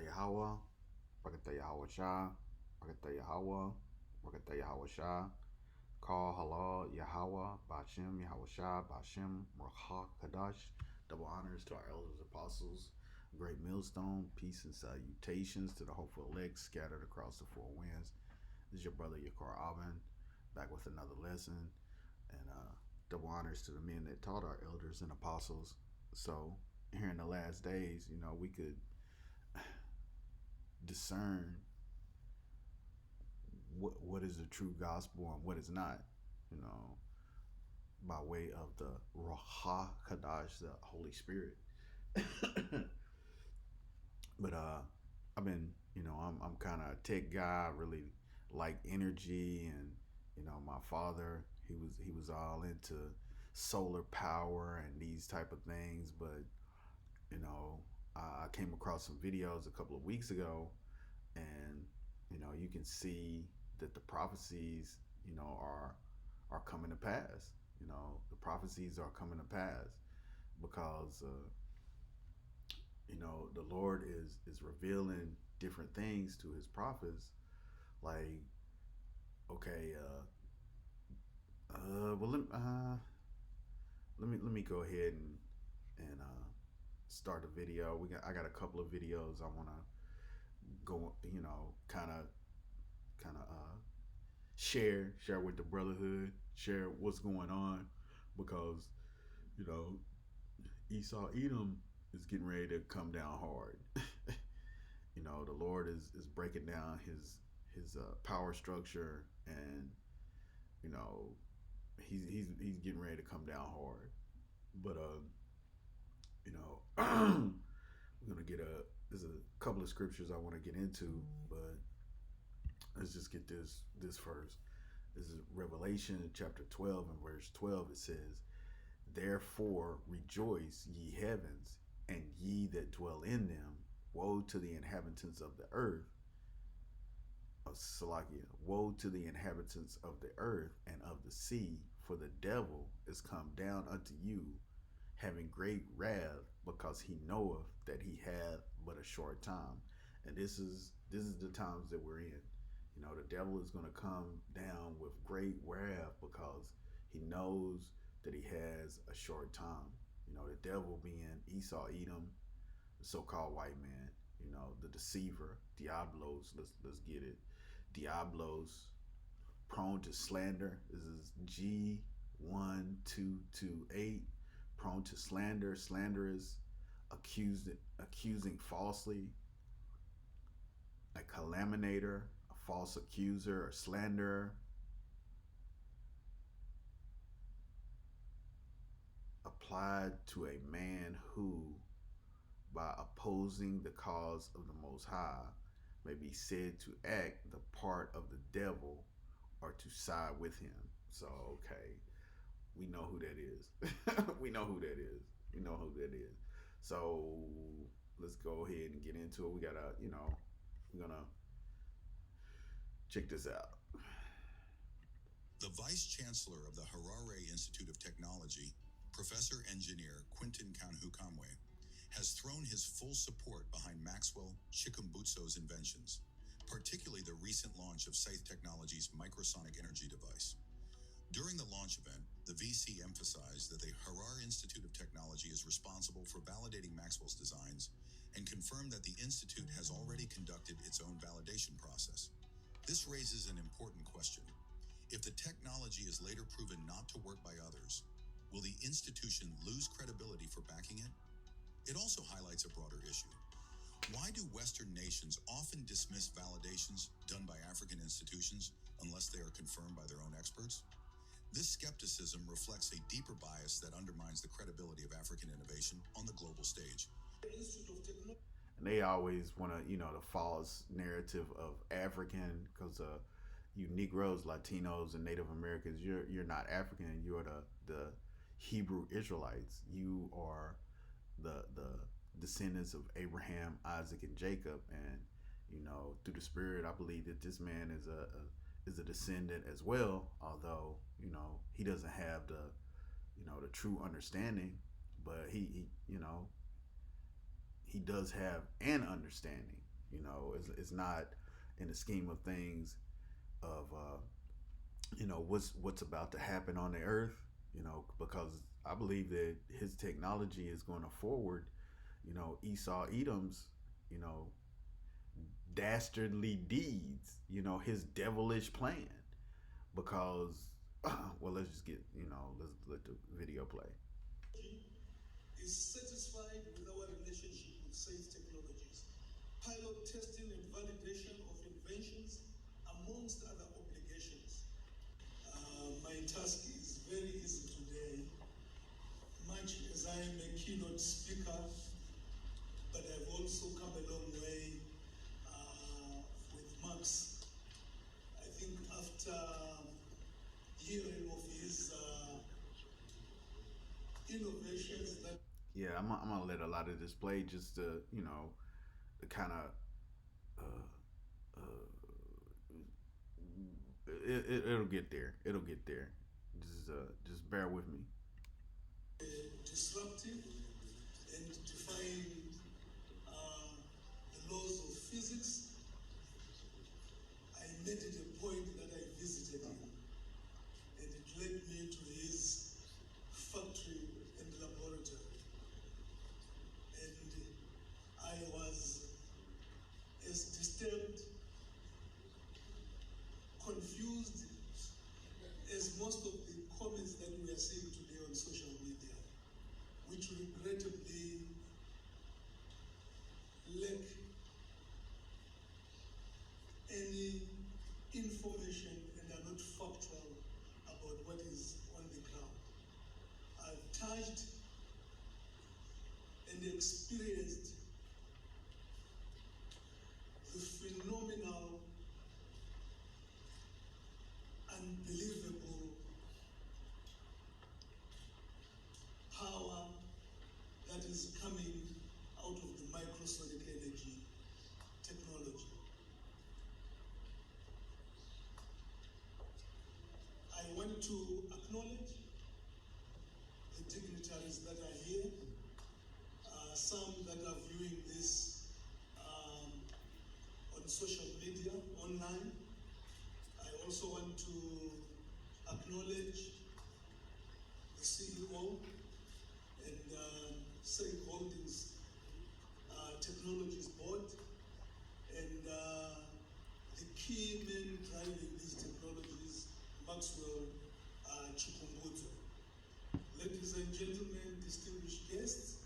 Yahweh, Barakatah Yahweh Shah, Barakatah Yahweh, Barakatah Yahweh Shah, Call Halal Yahweh, Bashem Yahweh Shah, Bashem Rakha Kadash. Double honors to our elders, apostles, great millstone, peace and salutations to the hopeful elect scattered across the four winds. This is your brother Yakar Alvin, back with another lesson, and double honors to the men that taught our elders and apostles. So here in the last days, we could discern what is the true gospel and what is not, you know, by way of the Ruach Kadash, the Holy Spirit. But I've been, I'm kind of a tech guy. I really like energy, and my father, he was all into solar power and these type of things. But you know, I came across some videos a couple of weeks ago, and you can see that the prophecies, are coming to pass. The prophecies are coming to pass because the Lord is revealing different things to his prophets. Like, okay, well, let me go ahead and start a video. I got a couple of videos I want to go, kind of share with the brotherhood, share what's going on, because you know Esau Edom is getting ready to come down hard. The Lord is breaking down his power structure, and you know he's getting ready to come down hard. But we're gonna get there's a couple of scriptures I want to get into, but let's just get this first. This is Revelation chapter 12 and verse 12. It says, "Therefore rejoice, ye heavens, and ye that dwell in them. Woe to the inhabitants of the earth, of Salakia. Woe to the inhabitants of the earth and of the sea, for the devil is come down unto you, having great wrath, because he knoweth that he hath but a short time." And this is the times that we're in. The devil is going to come down with great wrath because he knows that he has a short time. The devil being Esau Edom, the so-called white man, the deceiver, Diablos. Let's get it. Diablos, prone to slander. This is G1228. Prone to slander, slanderous, accusing falsely, a calumniator, a false accuser or slanderer, applied to a man who, by opposing the cause of the Most High, may be said to act the part of the devil or to side with him. So, okay, we know who that is. We know who that is. We know who that is. So let's go ahead and get into it. We're gonna check this out. The Vice Chancellor of the Harare Institute of Technology, Professor Engineer Quintin Kanhukamwe, has thrown his full support behind Maxwell Chikumbutso's inventions, particularly the recent launch of Saith Technologies' microsonic energy device. During the launch event, the VC emphasized that the Harare Institute of Technology is responsible for validating Maxwell's designs and confirmed that the institute has already conducted its own validation process. This raises an important question. If the technology is later proven not to work by others, will the institution lose credibility for backing it? It also highlights a broader issue. Why do Western nations often dismiss validations done by African institutions unless they are confirmed by their own experts? This skepticism reflects a deeper bias that undermines the credibility of African innovation on the global stage. And they always want to, the false narrative of African, because you Negroes, Latinos, and Native Americans, you're not African. You're the Hebrew Israelites. You are the descendants of Abraham, Isaac, and Jacob. And through the Spirit, I believe that this man is a descendant as well. Although he doesn't have the true understanding, but he does have an understanding. It's not in the scheme of things of what's about to happen on the earth. Because I believe that his technology is going to forward. Esau Edom's you know dastardly deeds. His devilish plan. Because well, let's just let's let the video play. Is satisfied with our relationship with safe technologies, pilot testing and validation of inventions, amongst other obligations. My task is very easy today, much as I am a keynote speaker, but I've also come a long way with Max. I think after hearing of his innovations that Yeah, I'm gonna let a lot of this play just to to kind of uh, it'll get there. It'll get there. Just bear with me. disruptive and defying the laws of physics. I made it a point that I visited him, and it led me to his factory and laboratory. And I was as disturbed, confused as most of the comments that we are seeing today on social media, which regrettably lack any information and are not factual about what is on the ground. I've touched and experienced the phenomenal, unbelievable power that is coming out of the microsonic energy technology. I want to acknowledge the dignitaries that are here, some that are viewing this on social media, online. I also want to acknowledge the CEO and Safe Holdings Technologies Board and the key men driving these technologies, Maxwell Chikumbuzo. Ladies and gentlemen, distinguished guests,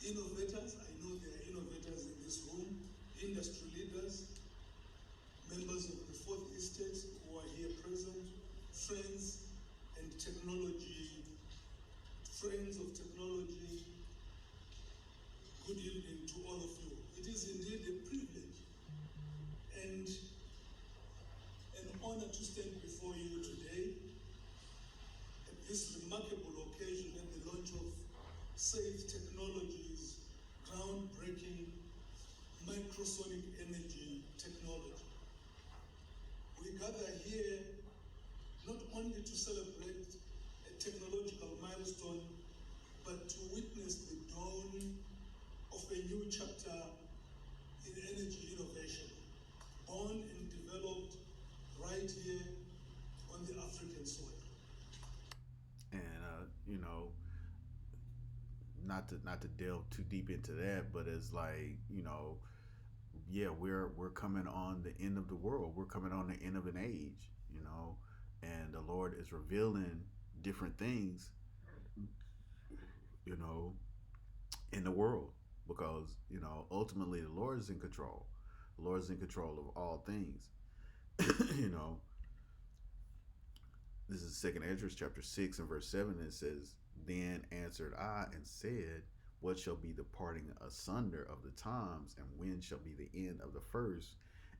innovators, I know there are innovators in this room, industry leaders, members of the Fourth Estate who are here present, friends and technology, friends of technology, good evening to all of you. It is indeed a privilege and an honor to stand before you today at this remarkable occasion at the launch of Safe Technologies, groundbreaking microsonic energy technology. We gather here not only to celebrate a technological milestone, but to witness the dawn of a new chapter in energy innovation, born and developed right here on the African soil. And not to delve too deep into that, but it's like yeah, we're coming on the end of the world. We're coming on the end of an age, and the Lord is revealing different things, you know, in the world because ultimately the Lord is in control. The Lord is in control of all things. you know, this is Second Ezra chapter 6 and verse 7. It says, "Then answered I and said, what shall be the parting asunder of the times, and when shall be the end of the first,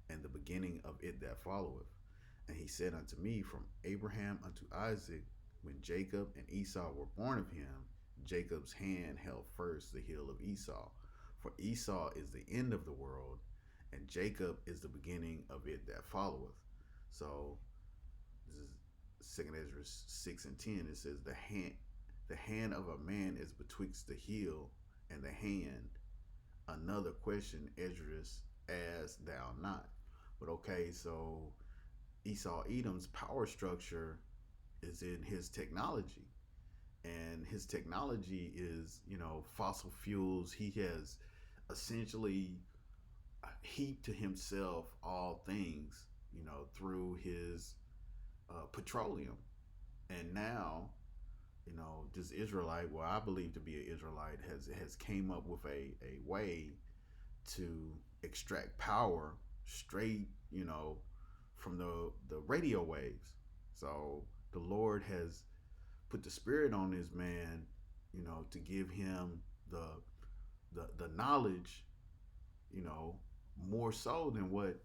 and the beginning of it that followeth? And he said unto me, From Abraham unto Isaac, when Jacob and Esau were born of him, Jacob's hand held first the heel of Esau. For Esau is the end of the world, and Jacob is the beginning of it that followeth." So this is Second Ezra 6:10. It says, the hand of a man is betwixt the heel and the hand. Another question Esdras as thou not. But okay, so Esau Edom's power structure is in his technology. And his technology is, fossil fuels. He has essentially heaped to himself all things, through his petroleum. And now, this Israelite, well, I believe to be an Israelite, has came up with a way to extract power straight, from the radio waves. So the Lord has put the spirit on this man, to give him the knowledge, you know, more so than what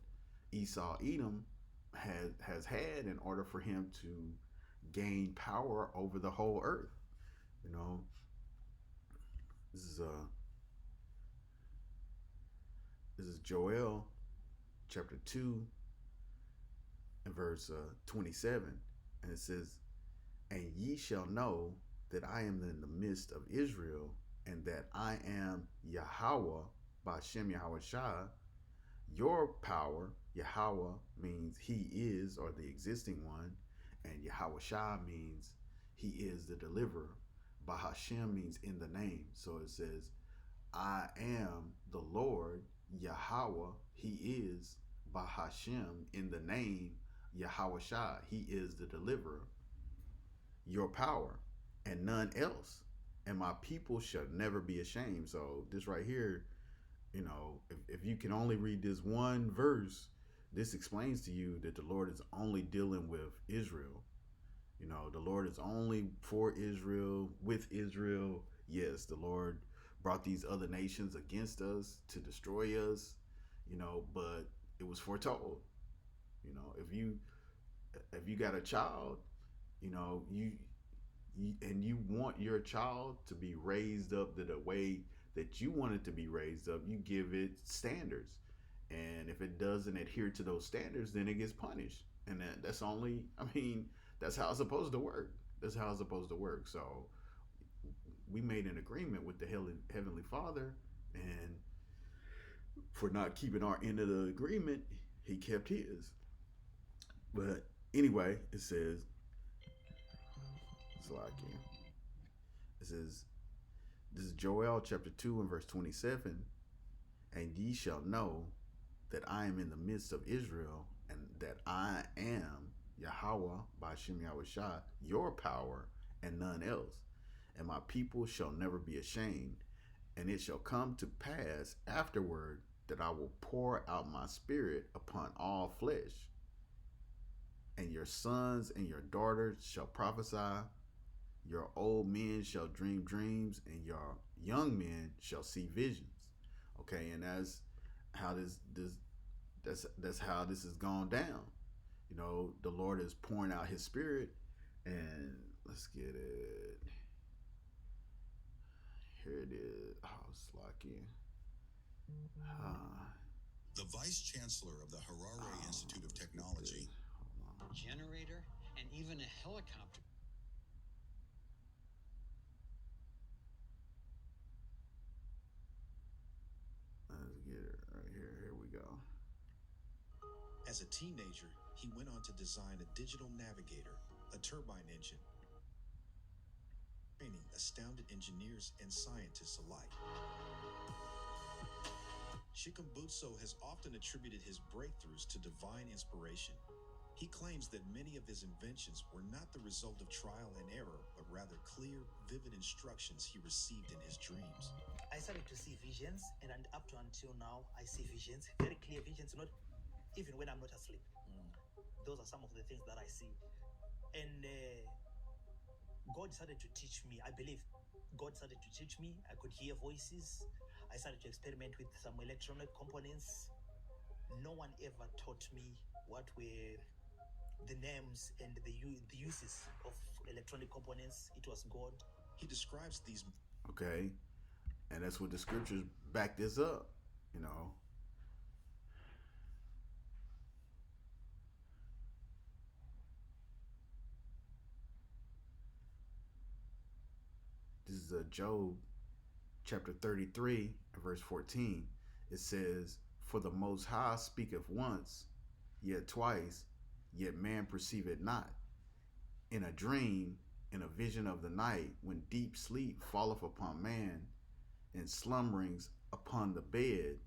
Esau Edom has had in order for him to gain power over the whole earth. You know, this is Joel chapter 2 and verse 27, and it says, "And ye shall know that I am in the midst of Israel, and that I am Yahweh by Shem Yahweh Shah, your power." Yahweh means he is, or the existing one, and Yahweh Shah means he is the deliverer. Bahashem means in the name. So it says, I am the Lord Yahweh, he is Bahashem, in the name Yahweh Shah, he is the deliverer, your power, and none else. And my people shall never be ashamed. So this right here, if you can only read this one verse, this explains to you that the Lord is only dealing with Israel. The Lord is only for Israel, with Israel. Yes, the Lord brought these other nations against us to destroy us, but it was foretold. If you got a child, you want your child to be raised up the way that you want it to be raised up, you give it standards. And if it doesn't adhere to those standards, then it gets punished. And that's that's how it's supposed to work. That's how it's supposed to work. So we made an agreement with the Heavenly Father, and for not keeping our end of the agreement, he kept his. But anyway, it says, it says, this is Joel chapter 2 and verse 27. "And ye shall know that I am in the midst of Israel, and that I am Yahweh by Shem Yahweh Shah, your power, and none else. And my people shall never be ashamed. And it shall come to pass afterward that I will pour out my spirit upon all flesh. And your sons and your daughters shall prophesy. Your old men shall dream dreams, and your young men shall see visions." Okay, and that's how that's how this has gone down. The Lord is pouring out his spirit, and let's get it. Here it is. Oh, it's lucky. The Vice Chancellor of the Harare Institute of Technology. Generator, and even a helicopter. Let's get it right here. Here we go. As a teenager, he went on to design a digital navigator, a turbine engine, training astounded engineers and scientists alike. Chikumbutso has often attributed his breakthroughs to divine inspiration. He claims that many of his inventions were not the result of trial and error, but rather clear, vivid instructions he received in his dreams. I started to see visions, and up to until now, I see visions, very clear visions, not even when I'm not asleep. Those are some of the things that I see. And God started to teach me. I believe God started to teach me. I could hear voices. I started to experiment with some electronic components. No one ever taught me what were the names and the uses of electronic components. It was God. He describes these. Okay, and that's what the scriptures back this up. This is Job chapter 33 verse 14. It says, For the Most High speaketh once, yet twice, yet man perceiveth not. In a dream, in a vision of the night, when deep sleep falleth upon man, and slumberings upon the bed,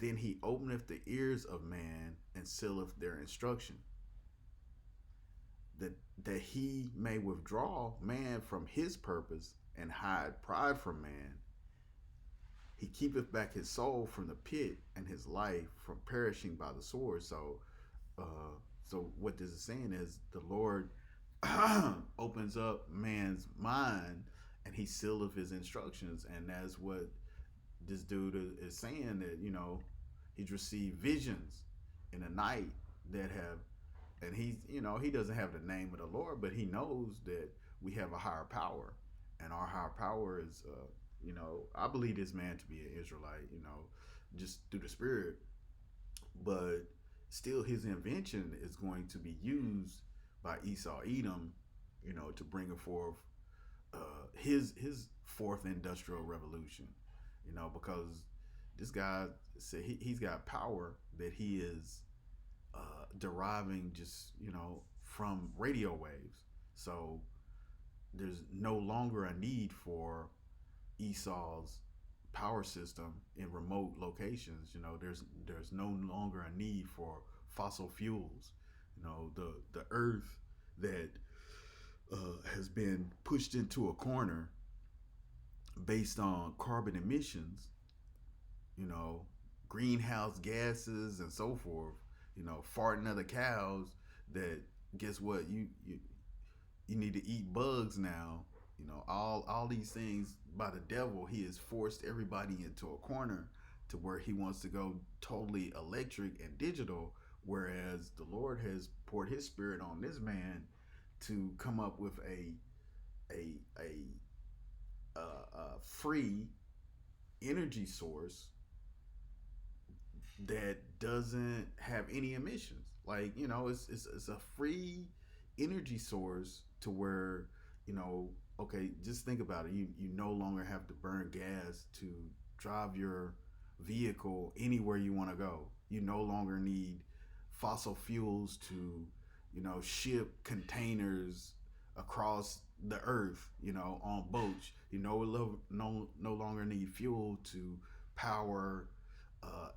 then he openeth the ears of man, and sealeth their instruction. That he may withdraw man from his purpose, and hide pride from man. He keepeth back his soul from the pit, and his life from perishing by the sword. So what this is saying is the Lord opens up man's mind, and he sealeth his instructions. And that's what this dude is saying, that, you know, he's received visions in the night that have, and he's, you know, he doesn't have the name of the Lord, but he knows that we have a higher power, and our higher power is, you know, I believe this man to be an Israelite, you know, just through the Spirit, but still his invention is going to be used by Esau Edom, you know, to bring forth his fourth industrial revolution, you know, because this guy said he's got power that he is deriving just, you know, from radio waves. So there's no longer a need for Esau's power system in remote locations. You know, there's no longer a need for fossil fuels. You know, the earth that has been pushed into a corner based on carbon emissions, you know, greenhouse gases and so forth, you know, farting other cows, that guess what, you need to eat bugs now. You know, all these things by the devil. He has forced everybody into a corner to where he wants to go totally electric and digital, whereas the Lord has poured his Spirit on this man to come up with a free energy source that doesn't have any emissions. Like, you know, it's a free energy source to where, you know, okay, just think about it. You no longer have to burn gas to drive your vehicle anywhere you want to go. You no longer need fossil fuels to, you know, ship containers across the earth, you know, on boats. You no longer need fuel to power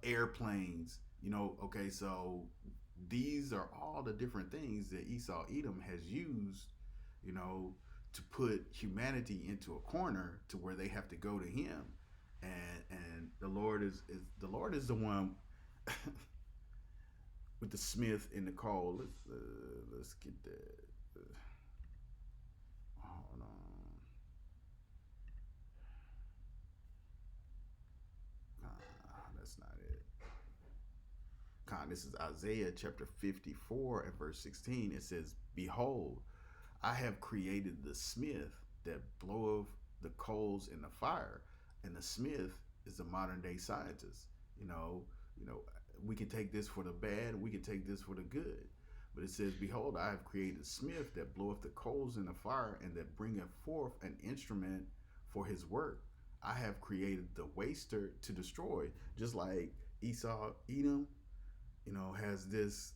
airplanes. You know, okay, so these are all the different things that Esau Edom has used, you know, to put humanity into a corner to where they have to go to him. And the Lord is the one with the smith in the coal. Let's get that. Hold on. That's not it. This is Isaiah chapter 54 and verse 16. It says, "Behold, I have created the smith that bloweth the coals in the fire." And the smith is the modern day scientist. You know, we can take this for the bad, we can take this for the good. But it says, "Behold, I have created a smith that bloweth the coals in the fire, and that bringeth forth an instrument for his work. I have created the waster to destroy." Just like Esau Edom, you know, has this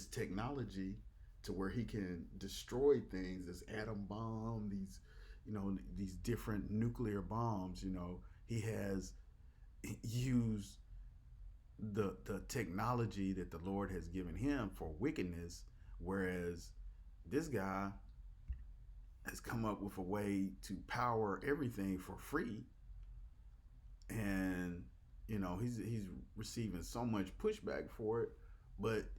technology to where he can destroy things, this atom bomb, these different nuclear bombs. You know, he has used the technology that the Lord has given him for wickedness, whereas this guy has come up with a way to power everything for free. And, you know, he's receiving so much pushback for it, but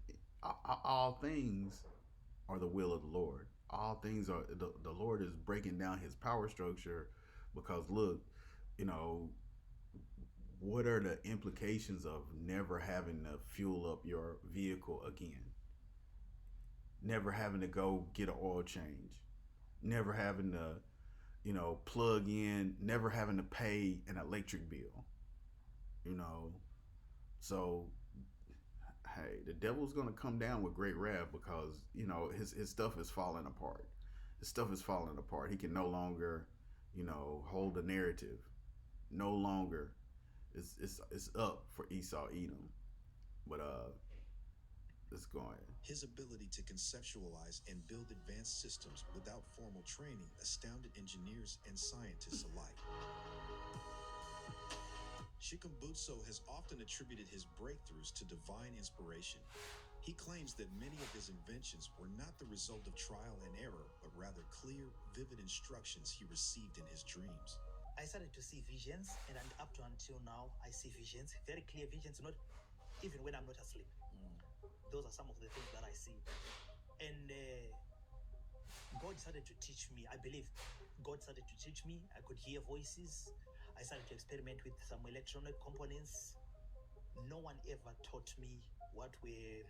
all things are the will of the Lord. All things are, the Lord is breaking down his power structure, because look, you know, what are the implications of never having to fuel up your vehicle again? Never having to go get an oil change, never having to, you know, plug in, never having to pay an electric bill, you know. So, hey, the devil's going to come down with great wrath, because, you know, his stuff is falling apart. His stuff is falling apart. He can no longer, you know, hold the narrative. No longer. It's up for Esau Edom. But let's go ahead. His ability to conceptualize and build advanced systems without formal training astounded engineers and scientists alike. Chikumbutso has often attributed his breakthroughs to divine inspiration. He claims that many of his inventions were not the result of trial and error, but rather clear, vivid instructions he received in his dreams. I started to see visions, and up to until now, I see visions, very clear visions, not even when I'm not asleep. Those are some of the things that I see. And God started to teach me. I believe God started to teach me. I could hear voices. I started to experiment with some electronic components. No one ever taught me what were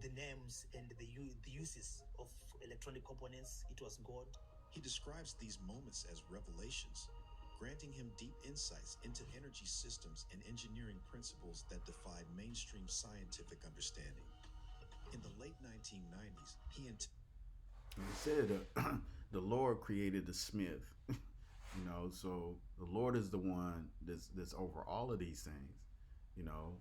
the names and the uses of electronic components. It was God. He describes these moments as revelations, granting him deep insights into energy systems and engineering principles that defied mainstream scientific understanding. In the late 1990s, he said the Lord created the smith. You know, so the Lord is the one that's over all of these things. You know,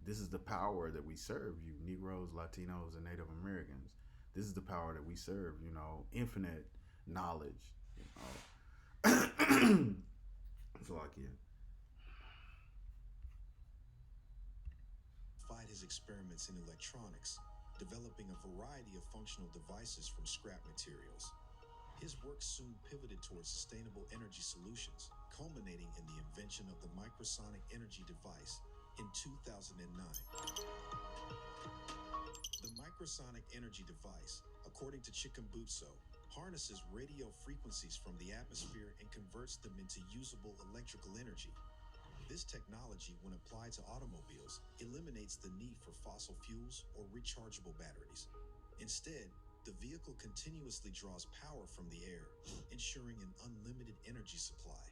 this is the power that we serve, you Negroes, Latinos, and Native Americans. This is the power that we serve, you know, infinite knowledge, you know. It's like, yeah. His experiments in electronics, developing a variety of functional devices from scrap materials. His work soon pivoted towards sustainable energy solutions, culminating in the invention of the microsonic energy device in 2009. The microsonic energy device, according to Chikumbutso, harnesses radio frequencies from the atmosphere and converts them into usable electrical energy. This technology, when applied to automobiles, eliminates the need for fossil fuels or rechargeable batteries. Instead, the vehicle continuously draws power from the air, ensuring an unlimited energy supply.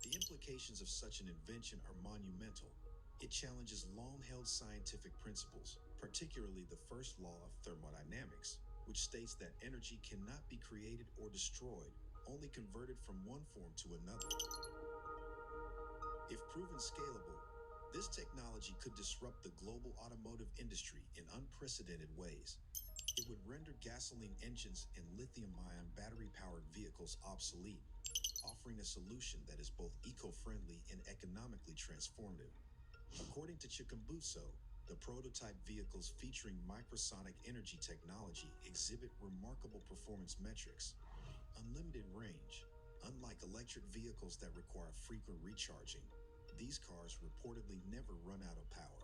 The implications of such an invention are monumental. It challenges long-held scientific principles, particularly the first law of thermodynamics, which states that energy cannot be created or destroyed, only converted from one form to another. If proven scalable, this technology could disrupt the global automotive industry in unprecedented ways. It would render gasoline engines and lithium-ion battery-powered vehicles obsolete, offering a solution that is both eco-friendly and economically transformative. According to Chikumbutso, the prototype vehicles featuring microsonic energy technology exhibit remarkable performance metrics. Unlimited range. Unlike electric vehicles that require frequent recharging, these cars reportedly never run out of power.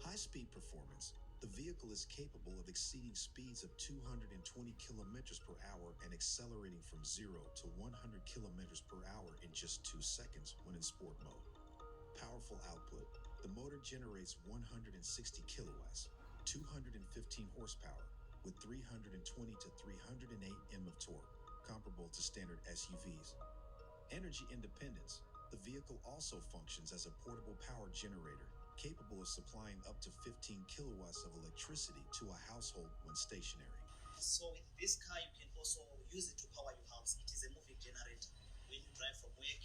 High-speed performance. The vehicle is capable of exceeding speeds of 220 kilometers per hour and accelerating from 0 to 100 kilometers per hour in just 2 seconds when in sport mode. Powerful output. The motor generates 160 kilowatts, 215 horsepower, with 320 to 308 Nm of torque, comparable to standard SUVs. Energy independence. The vehicle also functions as a portable power generator, capable of supplying up to 15 kilowatts of electricity to a household when stationary. So with this car, you can also use it to power your house. It is a moving generator. When you drive from work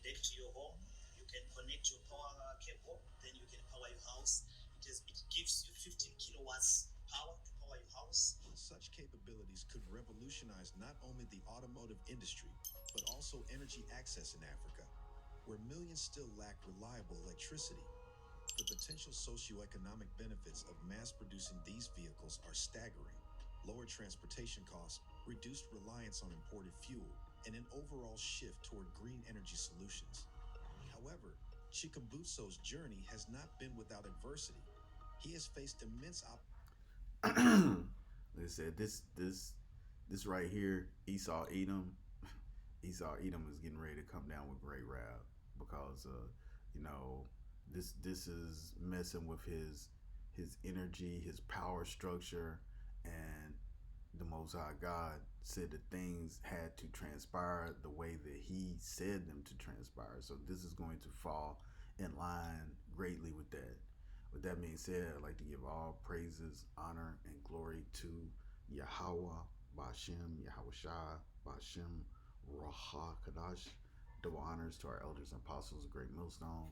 back to your home, you can connect your power cable, then you can power your house. It gives you 15 kilowatts power to power your house. Such capabilities could revolutionize not only the automotive industry, but also energy access in Africa, where millions still lack reliable electricity. The potential socioeconomic benefits of mass-producing these vehicles are staggering. Lower transportation costs, reduced reliance on imported fuel, and an overall shift toward green energy solutions. However, Chikumbutso's journey has not been without adversity. He has faced immense They said this right here, Esau Edom. Esau Edom is getting ready to come down with great wrath because you know, this is messing with his energy, his power structure, and the Most High God said that things had to transpire the way that he said them to transpire. So this is going to fall in line greatly with that. With that being said, I'd like to give all praises, honor, and glory to Yahweh, Bashem, Yahweh Shai, Bashem, Raha Kadash. Double honors to our elders and apostles of Great Millstone.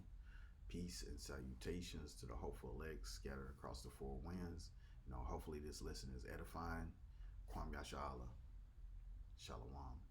Peace and salutations to the hopeful elect scattered across the four winds. Hopefully this lesson is edifying. Kwam Yasha Allah. Shalom.